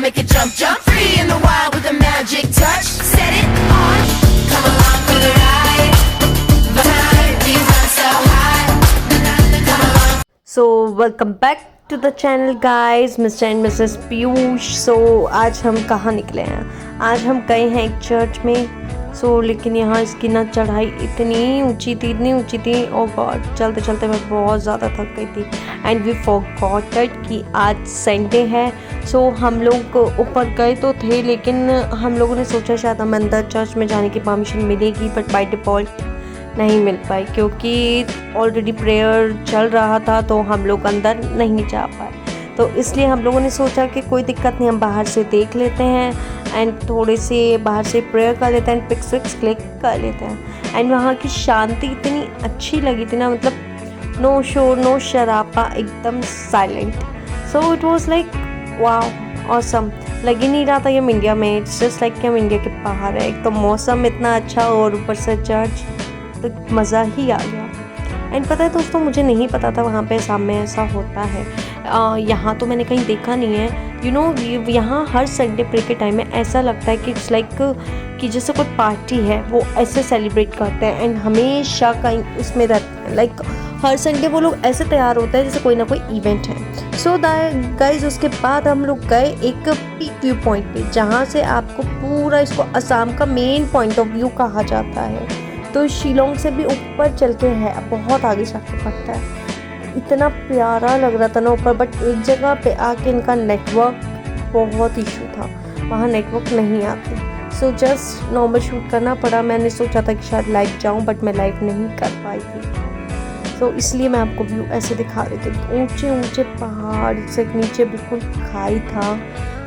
make it jump, jump. Free in the wild with a magic touch. Set it on. Come along for the ride. Vibe, these are so high. Come along. So welcome back to the channel guys, mister and missus Piyush. So आज हम कहाँ निकले हैं? आज हम गए हैं एक चर्च में। लेकिन यहाँ इसकी ना चढ़ाई इतनी ऊंची थी ओ गॉड, चलते चलते मैं बहुत ज़्यादा थक गई थी। एंड वी फॉरगॉटेड कि आज संडे है। हम लोग ऊपर गए तो थे, लेकिन हम लोगों ने सोचा शायद हमें अंदर चर्च में जाने की परमिशन मिलेगी, बट बाय डिफ़ॉल्ट नहीं मिल पाई क्योंकि ऑलरेडी प्रेयर चल रहा था, तो हम लोग अंदर नहीं जा पाए। तो इसलिए हम लोगों ने सोचा कि कोई दिक्कत नहीं, हम बाहर से देख लेते हैं एंड थोड़े से बाहर से प्रेयर कर लेते हैं एंड पिक्स विक्स क्लिक कर लेते हैं। एंड वहाँ की शांति इतनी अच्छी लगी थी ना, मतलब नो शोर नो शराबा, एकदम silent. So it was like wow awesome. लग ही नहीं रहा था ये हम इंडिया में, इट्स जस्ट लाइक कि हम इंडिया के बाहर है। एक तो मौसम इतना अच्छा और ऊपर से चर्च, तो मज़ा ही आ गया। एंड पता है दोस्तों, मुझे नहीं पता था वहाँ पे शाम में ऐसा होता है। यहाँ तो मैंने कहीं देखा नहीं है। यू नो, यहाँ हर संडे प्रे के टाइम में ऐसा लगता है कि इट्स लाइक कि जैसे कोई पार्टी है वो ऐसे सेलिब्रेट करते हैं एंड हमेशा कहीं उसमें रहते हैं। लाइक हर संडे वो लोग ऐसे तैयार होते हैं जैसे कोई ना कोई इवेंट है। सो गाइज, उसके बाद हम लोग गए एक पीक व्यू पॉइंट पे, जहाँ से आपको पूरा इसको असम का मेन पॉइंट ऑफ व्यू कहा जाता है। तो शिलोंग से भी ऊपर चल के है, बहुत आगे जाके पड़ता है। इतना प्यारा लग रहा था ना ऊपर, बट एक जगह पे आके इनका नेटवर्क बहुत इशू था, वहाँ नेटवर्क नहीं आती। सो जस्ट नॉर्मल शूट करना पड़ा। मैंने सोचा था कि शायद लाइव जाऊँ, बट मैं लाइव नहीं कर पाई थी। सो इसलिए मैं आपको व्यू ऐसे दिखा रही थी। ऊंचे ऊंचे पहाड़ से नीचे बिल्कुल खाई था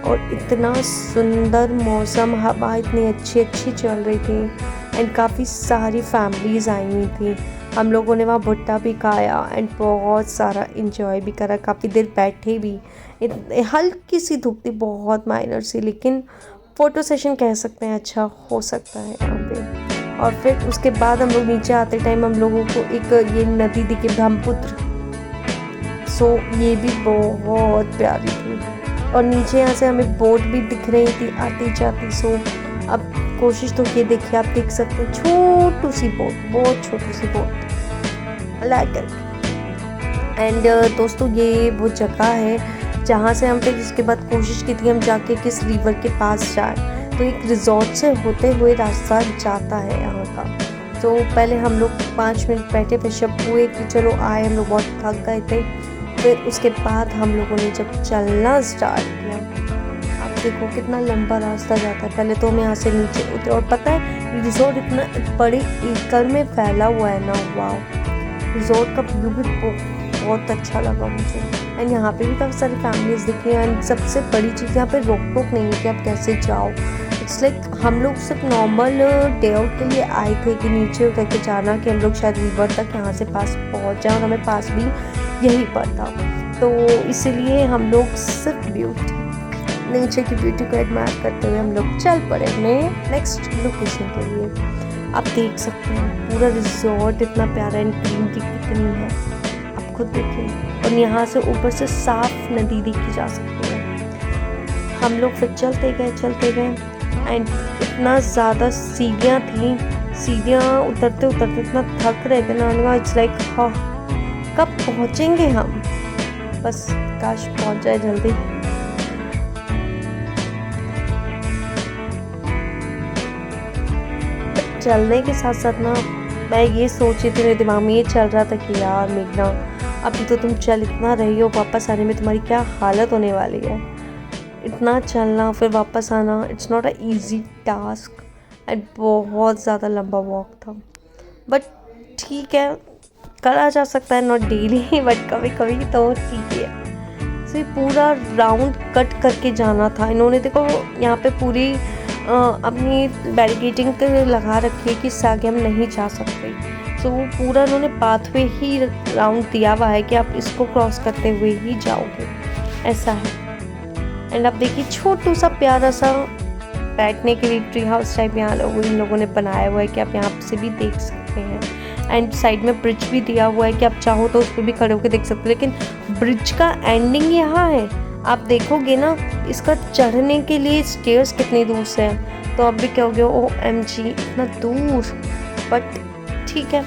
और इतना सुंदर मौसम, हवा इतनी अच्छी चल रही थी एंड काफ़ी सारी फैमिलीज़ आई हुई थी। हम लोगों ने वहाँ भुट्टा भी खाया एंड बहुत सारा इंजॉय भी करा। काफ़ी देर बैठे भी। हल्की सी धूप थी, बहुत माइनर सी, लेकिन फ़ोटो सेशन कह सकते हैं अच्छा हो सकता है यहाँ पे। और फिर उसके बाद हम लोग नीचे आते टाइम हम लोगों को एक ये नदी दिखी, ब्रह्मपुत्र। ये भी बहुत प्यारी थी। और नीचे यहाँ से हमें बोट भी दिख रही थी आती जाती। अब कोशिश तो ये देखिए, आप देख सकते हैं छोटू सी बोट, बहुत छोटी सी बोट लाइक। एंड दोस्तों, ये वो जगह है जहाँ से हम फिर इसके बाद कोशिश की थी हम जाके किस रिवर के पास जाए। तो एक रिजॉर्ट से होते हुए रास्ता जाता है यहाँ का। तो पहले हम लोग 5 मिनट बैठे, फ्रेशअप हुए कि चलो आए, हम लोग बहुत थक गए थे। फिर उसके बाद हम लोगों ने जब चलना स्टार्ट किया, देखो कितना लंबा रास्ता जाता है। पहले तो हम यहाँ से नीचे उतरे और पता है रिजॉर्ट इतना बड़े एकड़ में फैला हुआ है ना, वाव। रिजॉर्ट का व्यू भी बहुत अच्छा लगा मुझे। एंड यहाँ पे भी काफ़ी सारी फैमिलीज दिखी। एंड सबसे बड़ी चीज़, यहाँ पे रोक टोक नहीं है कि आप कैसे जाओ। इट्स लाइक हम लोग सिर्फ नॉर्मल डे आउट के लिए आए थे कि नीचे उतर के जाना, कि हम लोग शायद रिवर तक यहाँ से पास पहुँच जाए, और हमें पास भी यही पड़ता। तो इसीलिए हम लोग सिर्फ नीचे की ब्यूटी को एडमायर करते हुए हम लोग चल पड़े अपने नेक्स्ट लोकेशन के लिए। आप देख सकते हैं पूरा रिजॉर्ट इतना प्यारा एंड ग्रीन की कितनी है, आप खुद देखिए। और यहाँ से ऊपर से साफ नदी देखी जा सकती है। हम लोग फिर चलते गए एंड इतना ज़्यादा सीढ़ियाँ थी, सीढ़ियाँ उतरते इतना थक रहे थे ना। इट्स लाइक हाँ, कब पहुँचेंगे हम, बस काश पहुँच जाए जल्दी। चलने के साथ साथ ना मैं ये सोच रही थी, मेरे दिमाग में ये चल रहा था कि यार मेघना, अभी तो तुम चल इतना रही हो, वापस आने में तुम्हारी क्या हालत होने वाली है। इतना चलना फिर वापस आना, it's not a easy task and बहुत ज़्यादा लंबा वॉक था। बट ठीक है, करा जा सकता है, नॉट डेली बट कभी कभी तो ठीक है। ये पूरा राउंड कट करके जाना था। इन्होंने देखो यहाँ पे पूरी अपनी बैरिकेडिंग लगा रखी है कि इससे आगे हम नहीं जा सकते। वो पूरा उन्होंने पाथवे ही राउंड दिया हुआ है कि आप इसको क्रॉस करते हुए ही जाओगे, ऐसा है। एंड आप देखिए छोटू सा प्यारा सा बैठने के लिए ट्री हाउस टाइप यहाँ इन लोगों ने बनाया हुआ है कि आप यहाँ से भी देख सकते हैं। एंड साइड में ब्रिज भी दिया हुआ है कि आप चाहो तो उस पर भी खड़े होकर देख सकते हो, लेकिन ब्रिज का एंडिंग यहाँ है। आप देखोगे ना इसका चढ़ने के लिए स्टेयर्स कितनी दूर से है, तो आप भी कहोगे OMG इतना दूर, बट ठीक है।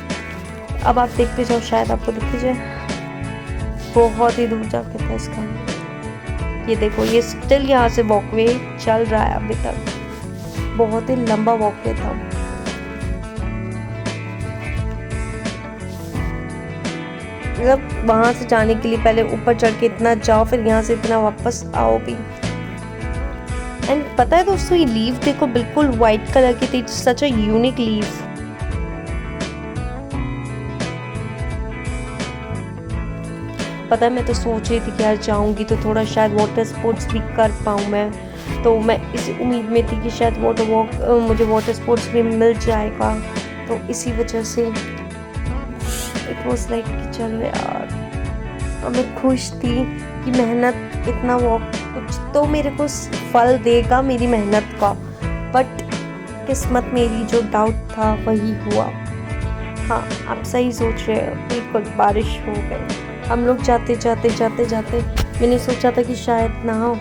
अब आप देखते जाओ, शायद आपको दिख जाए, बहुत ही दूर जाके था इसका। ये देखो, ये स्टिल यहाँ से वॉकवे चल रहा है अभी तक, बहुत ही लंबा वॉकवे था। मतलब वहां से जाने के लिए पहले ऊपर चढ़ के इतना जाओ, फिर यहाँ से इतना वापस आओ भी। एंड पता है दोस्तों, ये लीव देखो बिल्कुल व्हाइट कलर की थी, सच अ यूनिक लीव। पता है, मैं तो सोच रही थी कि यार जाऊंगी तो थोड़ा शायद वाटर स्पोर्ट्स भी कर पाऊँ मैं, तो मैं इस उम्मीद में थी कि शायद मुझे वाटर स्पोर्ट्स भी मिल जाएगा, तो इसी वजह से इट वॉज लाइक कि चलो यार। और मैं खुश थी कि मेहनत इतना कुछ तो मेरे को फल देगा मेरी मेहनत का, बट किस्मत मेरी जो डाउट था वही हुआ। हाँ, आप सही सोच रहे हो, बिल्कुल बारिश हो गई। हम लोग जाते जाते मैंने सोचा था कि शायद ना हो,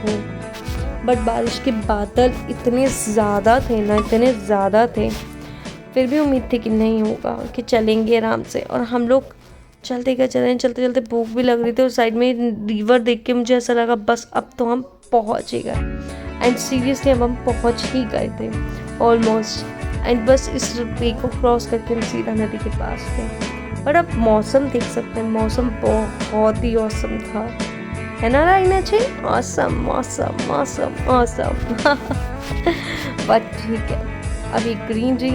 बट बारिश के बादल इतने ज़्यादा थे ना, इतने ज़्यादा थे, फिर भी उम्मीद थी कि नहीं होगा, कि चलेंगे आराम से। और हम लोग चलते चलते भूख भी लग रही थी, और साइड में रिवर देख के मुझे ऐसा लगा बस अब तो हम पहुँच ही गए। एंड सीरियसली अब हम पहुँच ही गए थे ऑलमोस्ट। एंड बस इस वे को क्रॉस करके हम सीधा नदी के पास थे। पर अब मौसम देख सकते हैं, मौसम बहुत ही औसम था, है ना राइना जी? औसम मौसम बट ठीक है। अब ये ग्रीनरी,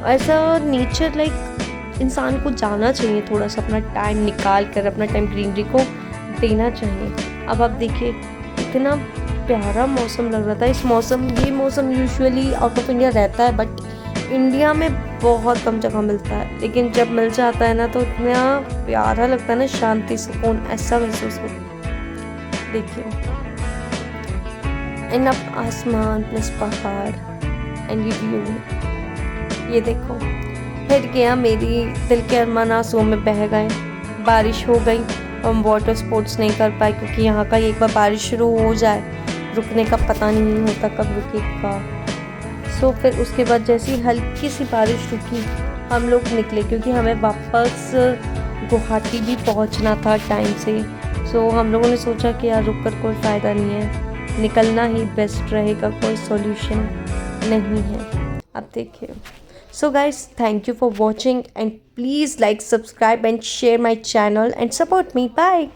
ऐसा नेचर लाइक इंसान को जाना चाहिए, थोड़ा सा अपना टाइम निकाल कर अपना टाइम ग्रीनरी को देना चाहिए। अब आप देखिए इतना प्यारा मौसम लग रहा था। ये मौसम यूजुअली आउट ऑफ इंडिया रहता है, बट इंडिया में बहुत कम जगह मिलता है, लेकिन जब मिल जाता है ना तो इतना प्यारा लगता है ना, शांति सुकून ऐसा महसूस होता है। देखिए, एंड अब आसमान प्लस पहाड़ एंड ये व्यू, ये देखो हिट गया, मेरी दिल के अरमान आंसुओं में बह गए। बारिश हो गई, हम वाटर स्पोर्ट्स नहीं कर पाए, क्योंकि यहाँ का एक बार बारिश शुरू हो जाए रुकने का पता नहीं होता कब रुकेगा। सो फिर उसके बाद जैसे ही हल्की सी बारिश रुकी, हम लोग निकले, क्योंकि हमें वापस गुवाहाटी भी पहुंचना था टाइम से। सो हम लोगों ने सोचा कि यार रुक कर कोई फ़ायदा नहीं है, निकलना ही बेस्ट रहेगा, कोई सॉल्यूशन नहीं है। अब देखिए, so guys, thank you for watching and please like, subscribe and share my channel and support me. Bye.